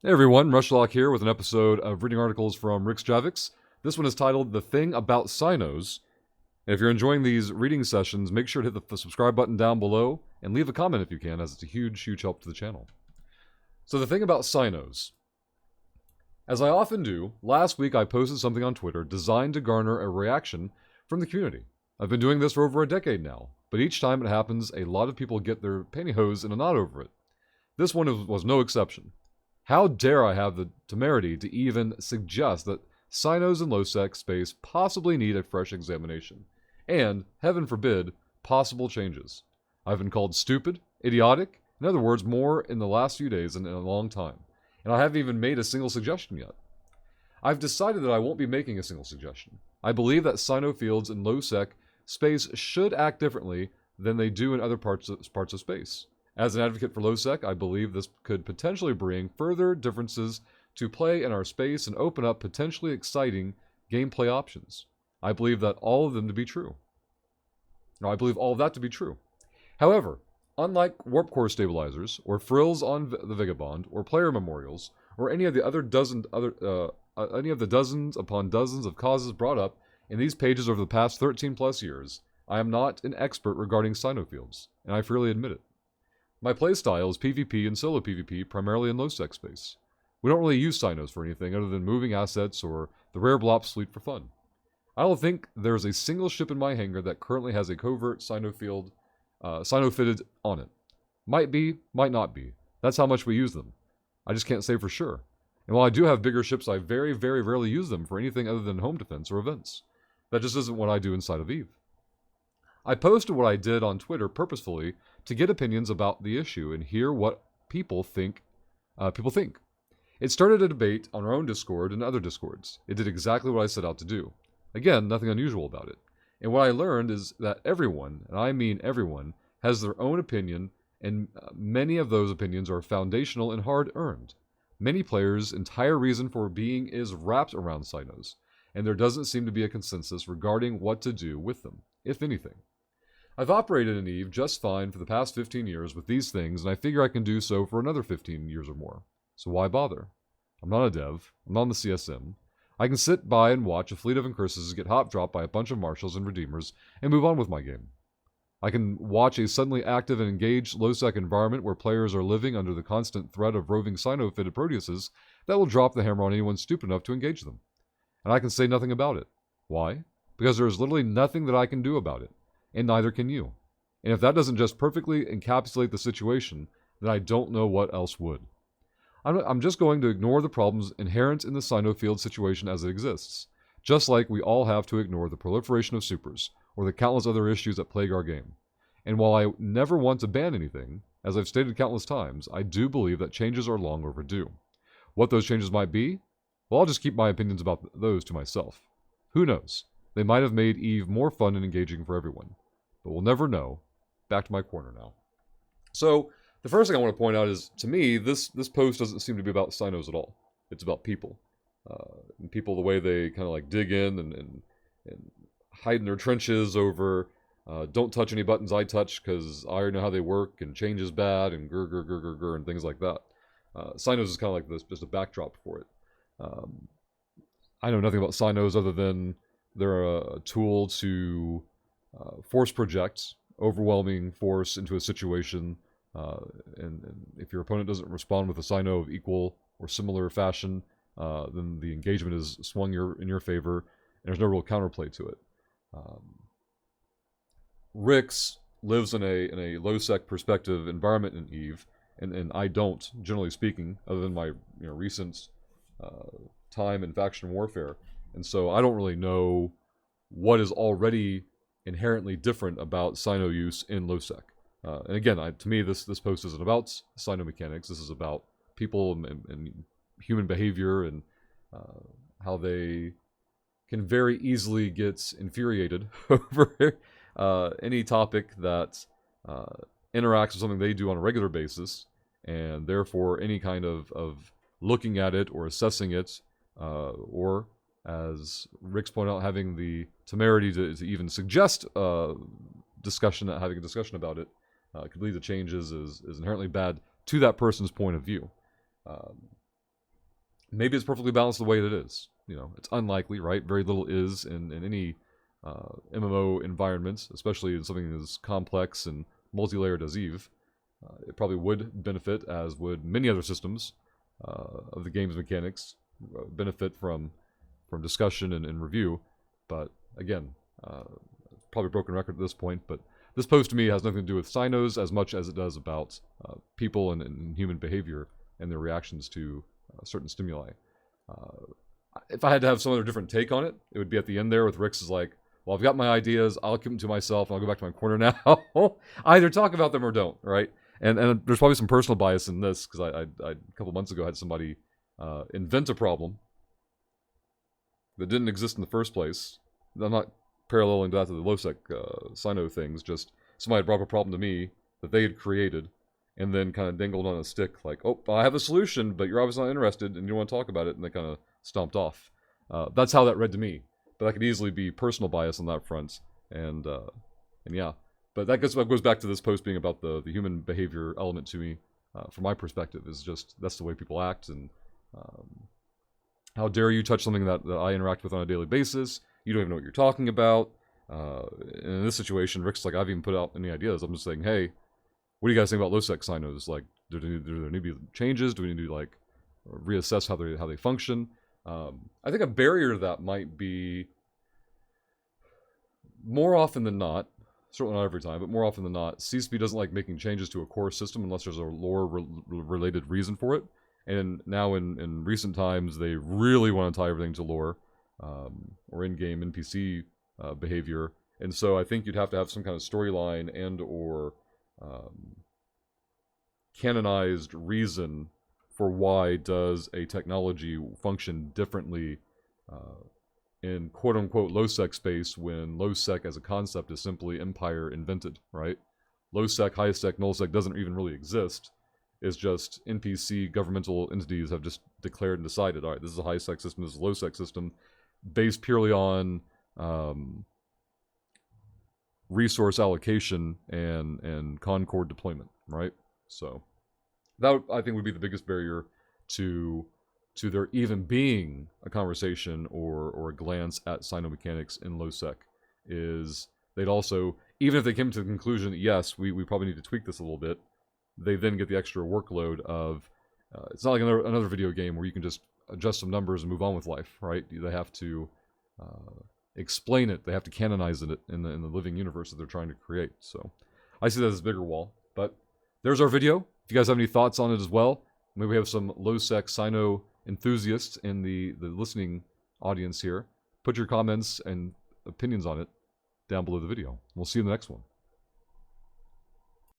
Hey everyone, Rushlock here with an episode of reading articles from Rixx Javix. This one is titled The Thing About Cynos. And if you're enjoying these reading sessions, make sure to hit the subscribe button down below and leave a comment if you can, as it's a huge help to the channel. So the thing about Cynos. As I often do, last week I posted something on Twitter designed to garner a reaction from the community. I've been doing this for over a decade now, but each time it happens, a lot of people get their pantyhose in a knot over it. This one was no exception. How dare I have the temerity to even suggest that Cynos and low-sec space possibly need a fresh examination, and, heaven forbid, possible changes. I've been called stupid, idiotic, in other words, more in the last few days than in a long time, and I haven't even made a single suggestion yet. I've decided that I won't be making a single suggestion. I believe that Cyno fields in low-sec space should act differently than they do in other parts of space. As an advocate for low-sec, I believe this could potentially bring further differences to play in our space and open up potentially exciting gameplay options. I believe that all of them to be true. Now, I believe all of that to be true. However, unlike warp core stabilizers, or frills on the Vagabond, or player memorials, or any of the dozens upon dozens of causes brought up in these pages over the past 13 plus years, I am not an expert regarding Cyno fields, and I freely admit it. My playstyle is PvP and solo PvP, primarily in low-sec space. We don't really use Cynos for anything other than moving assets or the rare blop fleet for fun. I don't think there's a single ship in my hangar that currently has a covert Cyno field, Cyno fitted on it. Might be, might not be. That's how much we use them. I just can't say for sure. And while I do have bigger ships, I very rarely use them for anything other than home defense or events. That just isn't what I do inside of EVE. I posted what I did on Twitter purposefully to get opinions about the issue and hear what people think. It started a debate on our own Discord and other Discords. It did exactly what I set out to do. Again, nothing unusual about it. And what I learned is that everyone, and I mean everyone, has their own opinion, and many of those opinions are foundational and hard-earned. Many players' entire reason for being is wrapped around Cynos, and there doesn't seem to be a consensus regarding what to do with them, if anything. I've operated in EVE just fine for the past 15 years with these things, and I figure I can do so for another 15 years or more. So why bother? I'm not a dev. I'm not on the CSM. I can sit by and watch a fleet of incurses get hop-dropped by a bunch of marshals and redeemers and move on with my game. I can watch a suddenly active and engaged low-sec environment where players are living under the constant threat of roving Cyno-fitted Proteuses that will drop the hammer on anyone stupid enough to engage them. And I can say nothing about it. Why? Because there is literally nothing that I can do about it. And neither can you. And if that doesn't just perfectly encapsulate the situation, then I don't know what else would. I'm just going to ignore the problems inherent in the Cyno field situation as it exists, just like we all have to ignore the proliferation of supers, or the countless other issues that plague our game. And while I never want to ban anything, as I've stated countless times, I do believe that changes are long overdue. What those changes might be? Well, I'll just keep my opinions about those to myself. Who knows? They might have made EVE more fun and engaging for everyone. But we'll never know. Back to my corner now. So, the first thing I want to point out is, to me, this post doesn't seem to be about Cynos at all. It's about people. And people, the way they kind of like dig in and hide in their trenches over, don't touch any buttons I touch because I already know how they work, and change is bad, and grr, and things like that. Cynos is kind of like this, just a backdrop for it. I know nothing about Cynos other than they're a tool to force project overwhelming force into a situation, and if your opponent doesn't respond with a Cyno of equal or similar fashion, then the engagement is swung in your favor, and there's no real counterplay to it. Rixx lives in a low-sec perspective environment in EVE, and I don't, generally speaking, other than my recent time in faction warfare, and so I don't really know what is already inherently different about Cyno use in low-sec. And again, to me, this post isn't about Cyno mechanics. This is about people and human behavior and how they can very easily get infuriated over any topic that interacts with something they do on a regular basis, and therefore any kind of looking at it or assessing it, or as Rixx pointed out, having the temerity to even suggest having a discussion about it, could lead to changes is inherently bad to that person's point of view. maybe it's perfectly balanced the way that it is. You know, it's unlikely, right? Very little is in any MMO environments, especially in something as complex and multi-layered as Eve. It probably would benefit, as would many other systems of the game's mechanics, benefit from discussion and review. But again, probably a broken record at this point, but this post to me has nothing to do with Cynos as much as it does about people and human behavior and their reactions to certain stimuli. If I had to have some other different take on it, it would be at the end there with Rixx is like, well, I've got my ideas, I'll keep them to myself, and I'll go back to my corner now. Either talk about them or don't, right? And there's probably some personal bias in this, because I a couple months ago had somebody invent a problem that didn't exist in the first place. I'm not paralleling that to the low-sec Cyno things, just somebody brought up a problem to me that they had created, and then kind of dangled on a stick, like, oh, I have a solution, but you're obviously not interested, and you don't want to talk about it, and they kind of stomped off. That's how that read to me. But that could easily be personal bias on that front, and yeah. But that goes back to this post being about the human behavior element to me, from my perspective, is just, that's the way people act, and how dare you touch something that I interact with on a daily basis. You don't even know what you're talking about. And in this situation, Rick's like, I've even put out any ideas. I'm just saying, hey, what do you guys think about low-sec Cynos? Like, do there need to be changes? Do we need to, like, reassess how they function? I think a barrier to that might be, more often than not, certainly not every time, but more often than not, CSP doesn't like making changes to a core system unless there's a lore-related reason for it. And now in recent times, they really want to tie everything to lore, or in-game NPC behavior. And so I think you'd have to have some kind of storyline and or canonized reason for why does a technology function differently in quote-unquote low-sec space when low-sec as a concept is simply Empire invented, right? Low-sec, high-sec, null-sec doesn't even really exist. It's just NPC governmental entities have just declared and decided, all right, this is a high-sec system, this is a low-sec system, based purely on resource allocation and Concord deployment, right? So that, I think, would be the biggest barrier to there even being a conversation or a glance at Cyno mechanics in low-sec, is they'd also, even if they came to the conclusion that, yes, we probably need to tweak this a little bit, they then get the extra workload of, it's not like another video game where you can just adjust some numbers and move on with life, right? They have to explain it, they have to canonize it in the living universe that they're trying to create. So I see that as a bigger wall. But there's our video. If you guys have any thoughts on it as well, maybe we have some low-sec Cyno enthusiasts in the listening audience here. Put your comments and opinions on it down below the video. We'll see you in the next one.